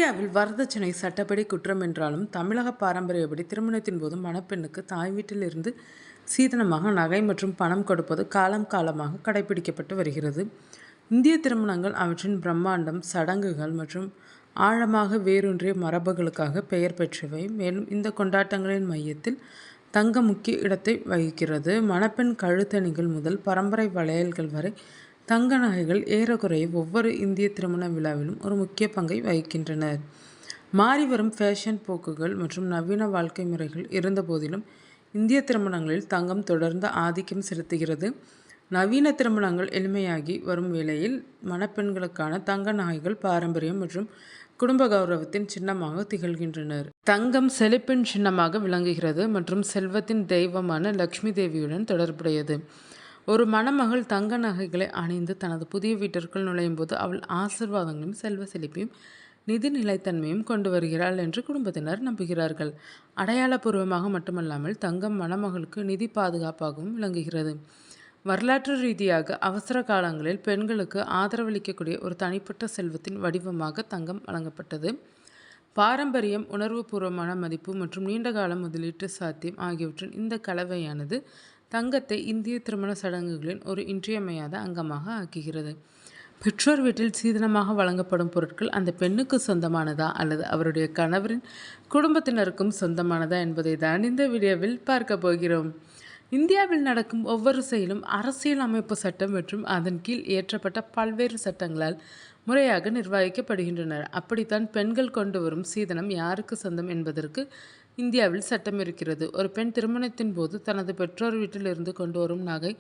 இந்தியாவில் வரதட்சணை சட்டப்படி குற்றம் என்றாலும் தமிழக பாரம்பரியப்படி திருமணத்தின் போது மணப்பெண்ணுக்கு தாய் வீட்டிலிருந்து சீதனமாக நகை மற்றும் பணம் கொடுப்பது காலம் காலமாக கடைபிடிக்கப்பட்டு வருகிறது. இந்திய திருமணங்கள் அவற்றின் பிரம்மாண்டம், சடங்குகள் மற்றும் ஆழமாக வேரூன்றிய மரபுகளுக்காக பெயர் பெற்றவை. மேலும் இந்த கொண்டாட்டங்களின் மையத்தில் தங்கம் முக்கிய இடத்தை வகிக்கிறது. மணப்பெண் கழுத்தணிகள் முதல் பரம்பரை வளையல்கள் வரை தங்க நகைகள் ஏறக்குறைய ஒவ்வொரு இந்திய திருமண விழாவிலும் ஒரு முக்கிய பங்கை வகிக்கின்றனர். மாறிவரும் ஃபேஷன் போக்குகள் மற்றும் நவீன வாழ்க்கை முறைகள் இருந்த போதிலும் இந்திய திருமணங்களில் தங்கம் தொடர்ந்து ஆதிக்கம் செலுத்துகிறது. நவீன திருமணங்கள் எளிமையாகி வரும் வேளையில் மணப்பெண்களுக்கான தங்க நகைகள் பாரம்பரியம் மற்றும் குடும்ப கௌரவத்தின் சின்னமாக திகழ்கின்றனர். தங்கம் செழிப்பின் சின்னமாக விளங்குகிறது மற்றும் செல்வத்தின் தெய்வமான லக்ஷ்மி தேவியுடன் தொடர்புடையது. ஒரு மணமகள் தங்க நகைகளை அணிந்து தனது புதிய வீட்டிற்குள் நுழையும் போது அவள் ஆசீர்வாதங்களையும் செல்வ செழிப்பையும் நிதி நிலைத்தன்மையும் கொண்டு வருகிறாள் என்று குடும்பத்தினர் நம்புகிறார்கள். அடையாளபூர்வமாக மட்டுமல்லாமல் தங்கம் மணமகளுக்கு நிதி பாதுகாப்பாகவும் விளங்குகிறது. வரலாற்று ரீதியாக அவசர காலங்களில் பெண்களுக்கு ஆதரவளிக்கக்கூடிய ஒரு தனிப்பட்ட செல்வத்தின் வடிவமாக தங்கம் வழங்கப்பட்டது. பாரம்பரியம், உணர்வுபூர்வமான மதிப்பு மற்றும் நீண்டகால முதலீட்டு சாத்தியம் ஆகியவற்றின் இந்த கலவையானது தங்கத்தை இந்திய திருமண சடங்குகளின் ஒரு இன்றியமையாத அங்கமாக ஆக்குகிறது. பெற்றோர் வீட்டில் சீதனமாக வழங்கப்படும் பொருட்கள் அந்த பெண்ணுக்கு சொந்தமானதா அல்லது அவருடைய கணவரின் குடும்பத்தினருக்கும் சொந்தமானதா என்பதை தான் இந்த வீடியோவில் பார்க்க போகிறோம். இந்தியாவில் நடக்கும் ஒவ்வொரு செயலும் அரசியல் அமைப்பு சட்டம் மற்றும் அதன் கீழ் இயற்றப்பட்ட பல்வேறு சட்டங்களால் முறையாக நிர்வகிக்கப்படுகின்றன. அப்படித்தான் பெண்கள் கொண்டு வரும் சீதனம் யாருக்கு சொந்தம் என்பதற்கு இந்தியாவில் சட்டம் இருக்கிறது. ஒரு பெண் திருமணத்தின் போது தனது பெற்றோர் வீட்டிலிருந்து கொண்டு வரும் நகை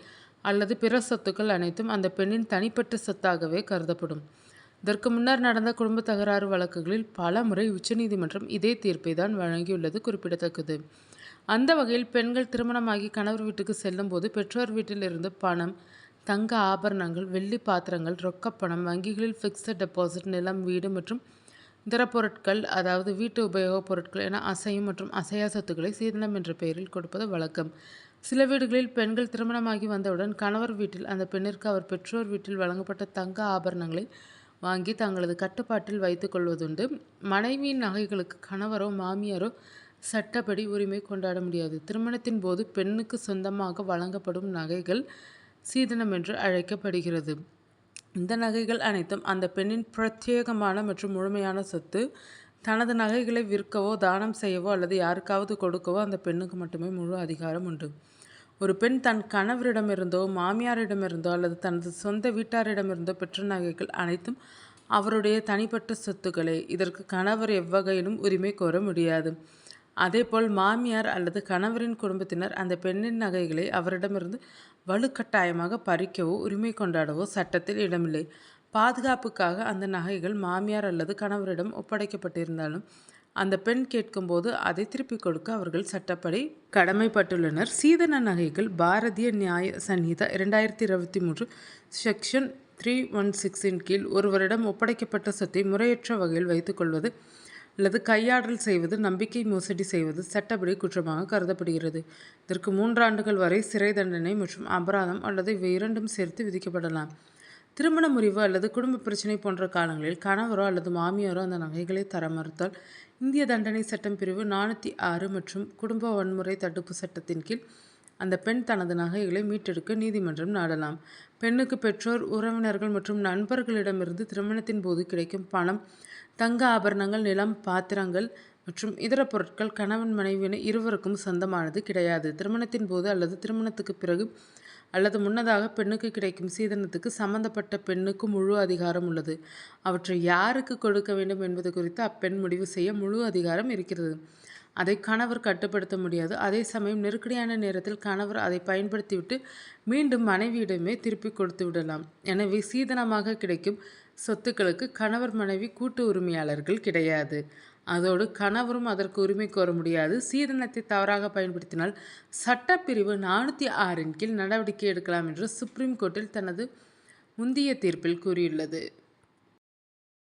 அல்லது பிற சொத்துக்கள் அனைத்தும் அந்த பெண்ணின் தனிப்பட்ட சொத்தாகவே கருதப்படும். இதற்கு முன்னர் நடந்த குடும்ப தகராறு வழக்குகளில் பல முறை உச்சநீதிமன்றம் இதே தீர்ப்பை தான் வழங்கியுள்ளது குறிப்பிடத்தக்கது. அந்த வகையில் பெண்கள் திருமணமாகி கணவர் வீட்டுக்கு செல்லும் போது பெற்றோர் வீட்டிலிருந்து பணம், தங்க ஆபரணங்கள், வெள்ளி பாத்திரங்கள், ரொக்கப்பணம், வங்கிகளில் ஃபிக்ஸட் டெபாசிட், நிலம், வீடு மற்றும் இதர பொருட்கள், அதாவது வீட்டு உபயோகப் பொருட்கள் என அசையும் மற்றும் அசையா சொத்துக்களை சீதனம் என்ற பெயரில் கொடுப்பது வழக்கம். சில வீடுகளில் பெண்கள் திருமணமாகி வந்தவுடன் கணவர் வீட்டில் அந்த பெண்ணிற்கு அவர் பெற்றோர் வீட்டில் வழங்கப்பட்ட தங்க ஆபரணங்களை வாங்கி தங்களது கட்டுப்பாட்டில் வைத்துக் கொள்வதுண்டு. மனைவியின் நகைகளுக்கு கணவரோ மாமியாரோ சட்டப்படி உரிமை கொண்டாட முடியாது. திருமணத்தின் போது பெண்ணுக்கு சொந்தமாக வழங்கப்படும் நகைகள் சீதனம் என்று அழைக்கப்படுகிறது. இந்த நகைகள் அனைத்தும் அந்த பெண்ணின் பிரத்யேகமான மற்றும் முழுமையான சொத்து. தனது நகைகளை விற்கவோ, தானம் செய்யவோ அல்லது யாருக்காவது கொடுக்கவோ அந்த பெண்ணுக்கு மட்டுமே முழு அதிகாரம் உண்டு. ஒரு பெண் தன் கணவரிடமிருந்தோ, மாமியாரிடமிருந்தோ அல்லது தனது சொந்த வீட்டாரிடமிருந்தோ பெற்ற நகைகள் அனைத்தும் அவருடைய தனிப்பட்ட சொத்துக்களே. இதற்கு கணவர் எவ்வகையிலும் உரிமை கோர முடியாது. அதேபோல் மாமியார் அல்லது கணவரின் குடும்பத்தினர் அந்த பெண்ணின் நகைகளை அவரிடமிருந்து வலுக்கட்டாயமாக பறிக்கவோ உரிமை கொண்டாடவோ சட்டத்தில் இடமில்லை. பாதுகாப்புக்காக அந்த நகைகள் மாமியார் அல்லது கணவரிடம் ஒப்படைக்கப்பட்டிருந்தாலும் அந்த பெண் கேட்கும்போது அதை திருப்பிக் கொடுக்க அவர்கள் சட்டப்படி கடமைப்பட்டுள்ளனர். சீதன நகைகள் பாரதிய நியாய சன்ஹிதா 2023 செக்ஷன் 316 கீழ் ஒருவரிடம் ஒப்படைக்கப்பட்ட சொத்தை முறையற்ற வகையில் வைத்துக்கொள்வது அல்லது கையாடல் செய்வது, நம்பிக்கை மோசடி செய்வது சட்டப்படி குற்றமாக கருதப்படுகிறது. இதற்கு 3 ஆண்டுகள் வரை சிறை தண்டனை மற்றும் அபராதம் அல்லது இவை இரண்டும் சேர்த்து விதிக்கப்படலாம். திருமண முறிவு அல்லது குடும்ப பிரச்சனை போன்ற காலங்களில் கணவரோ அல்லது மாமியாரோ அந்த நகைகளை தர மறுத்தால் இந்திய தண்டனை சட்டம் பிரிவு 406 மற்றும் குடும்ப வன்முறை தடுப்பு சட்டத்தின் கீழ் அந்த பெண் தனது நகைகளை மீட்டெடுக்க நீதிமன்றம் நாடலாம். பெண்ணுக்கு பெற்றோர், உறவினர்கள் மற்றும் நண்பர்களிடமிருந்து திருமணத்தின் போது கிடைக்கும் பணம், தங்க ஆபரணங்கள், நிலம், பாத்திரங்கள் மற்றும் இதர பொருட்கள் கணவன் மனைவி என இருவருக்கும் சொந்தமானது கிடையாது. திருமணத்தின் போது அல்லது திருமணத்துக்கு பிறகு அல்லது முன்னதாக பெண்ணுக்கு கிடைக்கும் சீதனத்துக்கு சம்பந்தப்பட்ட பெண்ணுக்கு முழு அதிகாரம் உள்ளது. அவற்றை யாருக்கு கொடுக்க வேண்டும் என்பது குறித்து அப்பெண் முடிவு செய்ய முழு அதிகாரம் இருக்கிறது. அதை கணவர் கட்டுப்படுத்த முடியாது. அதே சமயம் நெருக்கடியான நேரத்தில் கணவர் அதை பயன்படுத்திவிட்டு மீண்டும் மனைவியிடமே திருப்பி கொடுத்து விடலாம். எனவே சீதனமாக கிடைக்கும் சொத்துக்களுக்கு கணவர் மனைவி கூட்டு உரிமையாளர்கள் கிடையாது. அதோடு கணவரும் அதற்கு உரிமை கோர முடியாது. சீதனத்தை தவறாக பயன்படுத்தினால் சட்டப்பிரிவு 406 கீழ் நடவடிக்கை எடுக்கலாம் என்று சுப்ரீம் கோர்ட்டில் தனது முந்தைய தீர்ப்பில் கூறியுள்ளது.